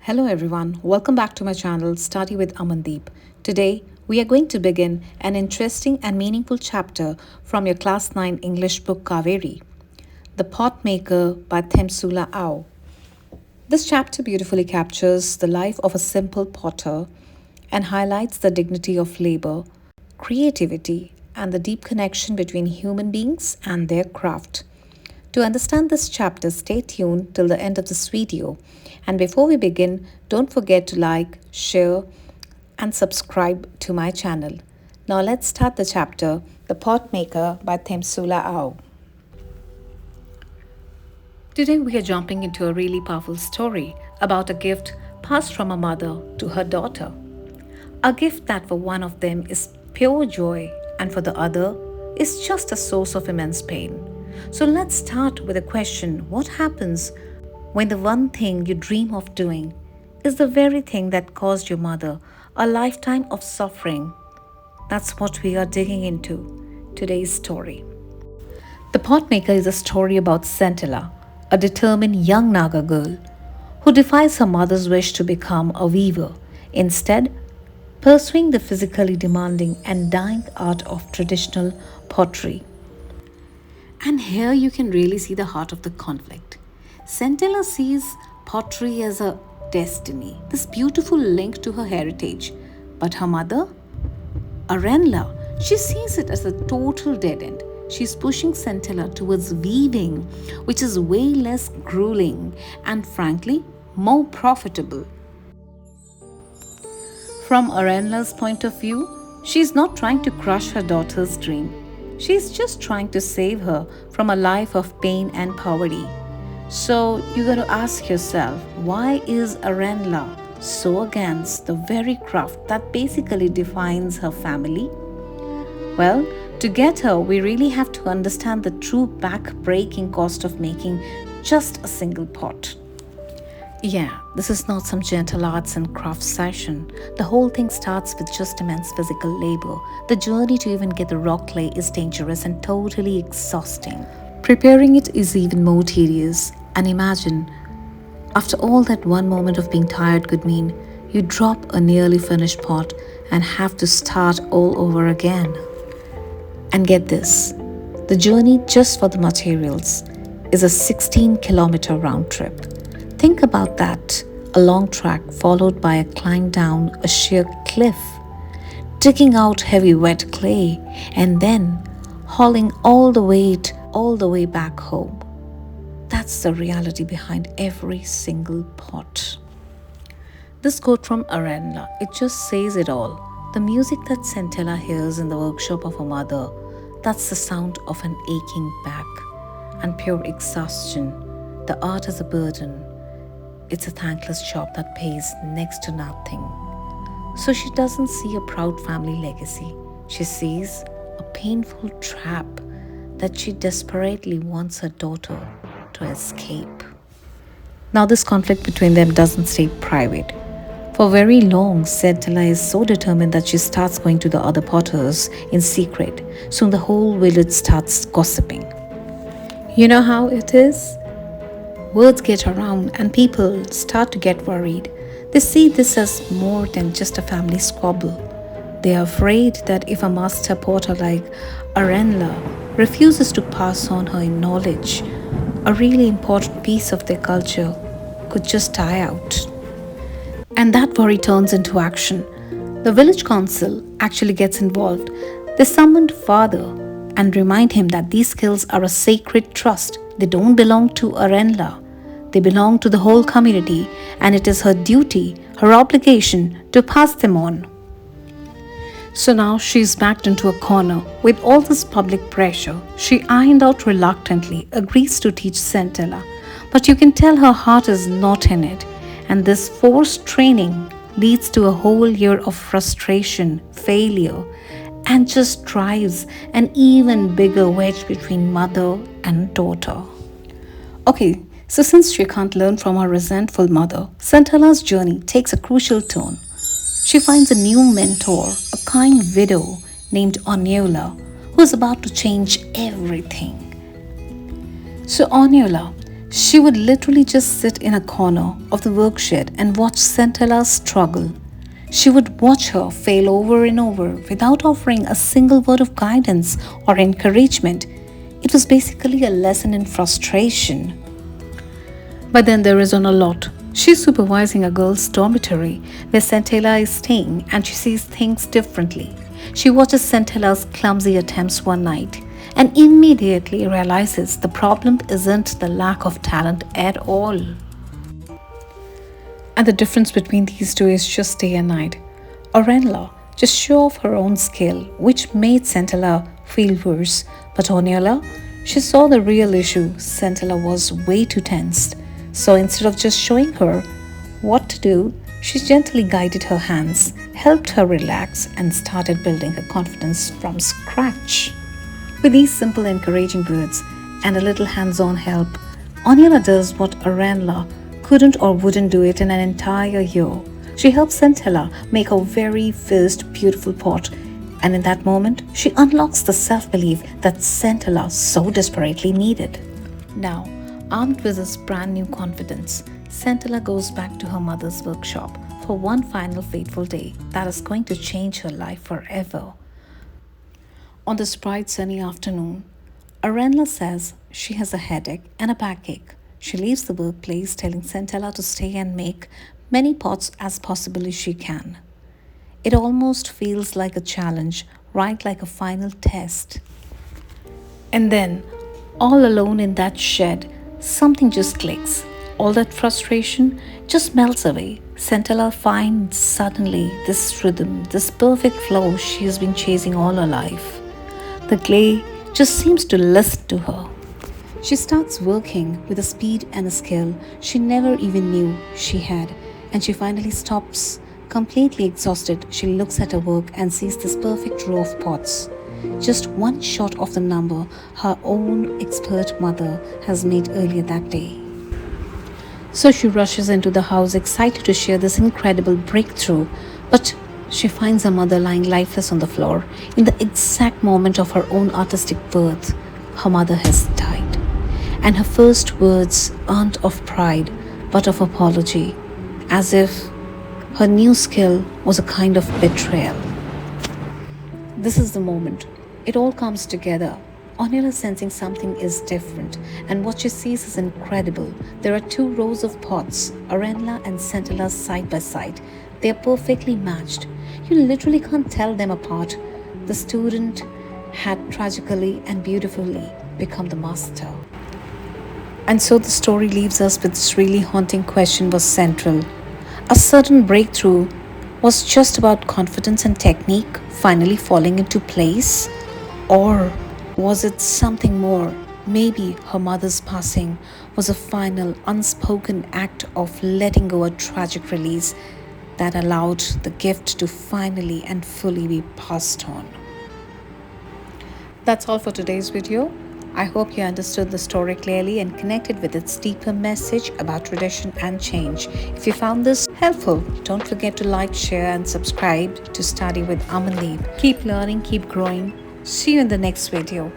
Hello everyone, welcome back to my channel Study with Amandeep. Today we are going to begin an interesting and meaningful chapter from your Class 9 English book KAVERI, The Potmaker by TEMSULA. This chapter beautifully captures the life of a simple potter and highlights the dignity of labor, creativity, and the deep connection between human beings and their craft. To understand this chapter, stay tuned till the end of this video. And before we begin, don't forget to like, share, and subscribe to my channel. Now let's start the chapter, The Potmaker by TEMSULA. Today we are jumping into a really powerful story about a gift passed from a mother to her daughter. A gift that for one of them is pure joy and for the other is just a source of immense pain. So let's start with a question. What happens when the one thing you dream of doing is the very thing that caused your mother a lifetime of suffering? That's what we are digging into today's story. The Potmaker is a story about Centilla, a determined young Naga girl who defies her mother's wish to become a weaver, instead pursuing the physically demanding and dying art of traditional pottery. And here you can really see the heart of the conflict. Centilla sees pottery as a destiny, this beautiful link to her heritage. But her mother, Arenla, she sees it as a total dead end. She's pushing Centilla towards weaving, which is way less grueling and frankly more profitable. From Arenla's point of view, she's not trying to crush her daughter's dream. She's just trying to save her from a life of pain and poverty. So you got to ask yourself, why is Arenla so against the very craft that basically defines her family? Well, to get her, we really have to understand the true back-breaking cost of making just a single pot. Yeah, this is not some gentle arts and crafts session. The whole thing starts with just immense physical labor. The journey to even get the rock clay is dangerous and totally exhausting. Preparing it is even more tedious. And imagine, after all that one moment of being tired could mean, you drop a nearly finished pot and have to start all over again. And get this, the journey just for the materials is a 16-kilometer round trip. Think about that, a long track followed by a climb down a sheer cliff, digging out heavy wet clay and then hauling all the way back home. That's the reality behind every single pot. This quote from Arenla, it just says it all. The music that Centilla hears in the workshop of her mother, that's the sound of an aching back and pure exhaustion. The art is a burden. It's a thankless job that pays next to nothing. So she doesn't see a proud family legacy. She sees a painful trap that she desperately wants her daughter to escape. Now this conflict between them doesn't stay private. For very long, Centilla is so determined that she starts going to the other potters in secret. Soon the whole village starts gossiping. You know how it is? Words get around and people start to get worried. They see this as more than just a family squabble. They are afraid that if a master potter like Arenla refuses to pass on her knowledge, a really important piece of their culture could just die out. And that worry turns into action. The village council actually gets involved. They summoned father and remind him that these skills are a sacred trust. They don't belong to Arenla. They belong to the whole community, and it is her duty, her obligation to pass them on. So now she's backed into a corner. With all this public pressure, she ironed out reluctantly, agrees to teach Centilla. But you can tell her heart is not in it. And this forced training leads to a whole year of frustration, failure, and just drives an even bigger wedge between mother and daughter. Okay, so since she can't learn from her resentful mother, Centilla's journey takes a crucial turn. She finds a new mentor, a kind widow named Oniola, who is about to change everything. So Oniola, She would literally just sit in a corner of the workshed and watch Centella struggle. She would watch her fail over and over without offering a single word of guidance or encouragement. It was basically a lesson in frustration. But then there is on a lot. She's supervising a girls' dormitory where Centella is staying and she sees things differently. She watches Centella's clumsy attempts one night and immediately realizes the problem isn't the lack of talent at all. And the difference between these two is just day and night. Orenla just show off her own skill, which made Centella feel worse. But Oniola, she saw the real issue. Centella was way too tensed. So instead of just showing her what to do, she gently guided her hands, helped her relax, and started building her confidence from scratch. With these simple, encouraging words and a little hands-on help, Oniola does what Orenla couldn't or wouldn't do it in an entire year. She helps Centella make her very first beautiful pot, and in that moment, she unlocks the self-belief that Centella so desperately needed. Now, armed with this brand new confidence, Centella goes back to her mother's workshop for one final fateful day that is going to change her life forever. On this bright sunny afternoon, Orenla says she has a headache and a backache. She leaves the workplace telling Centella to stay and make many pots as possibly she can. It almost feels like a challenge, right like a final test. And then, all alone in that shed, something just clicks. All that frustration just melts away. Centella finds suddenly this rhythm, this perfect flow she has been chasing all her life. The clay just seems to listen to her. She starts working with a speed and a skill she never even knew she had, and she finally stops. Completely exhausted, she looks at her work and sees this perfect row of pots. Just one shot of the number her own expert mother has made earlier that day. So she rushes into the house excited to share this incredible breakthrough, but she finds her mother lying lifeless on the floor in the exact moment of her own artistic birth. Her mother has died, and her first words aren't of pride but of apology, as if her new skill was a kind of betrayal. This is the moment. It all comes together. Onila sensing something is different, and what she sees is incredible. There are two rows of pots, Orenla and Centella side by side. They are perfectly matched. You literally can't tell them apart. The student had tragically and beautifully become the master. And so the story leaves us with this really haunting question was central. A sudden breakthrough was just about confidence and technique finally falling into place? Or was it something more? Maybe her mother's passing was a final, unspoken act of letting go, a tragic release that allowed the gift to finally and fully be passed on. That's all for today's video. I hope you understood the story clearly and connected with its deeper message about tradition and change. If you found this helpful, don't forget to like, share, and subscribe to Study with Amandeep. Keep learning, keep growing. See you in the next video.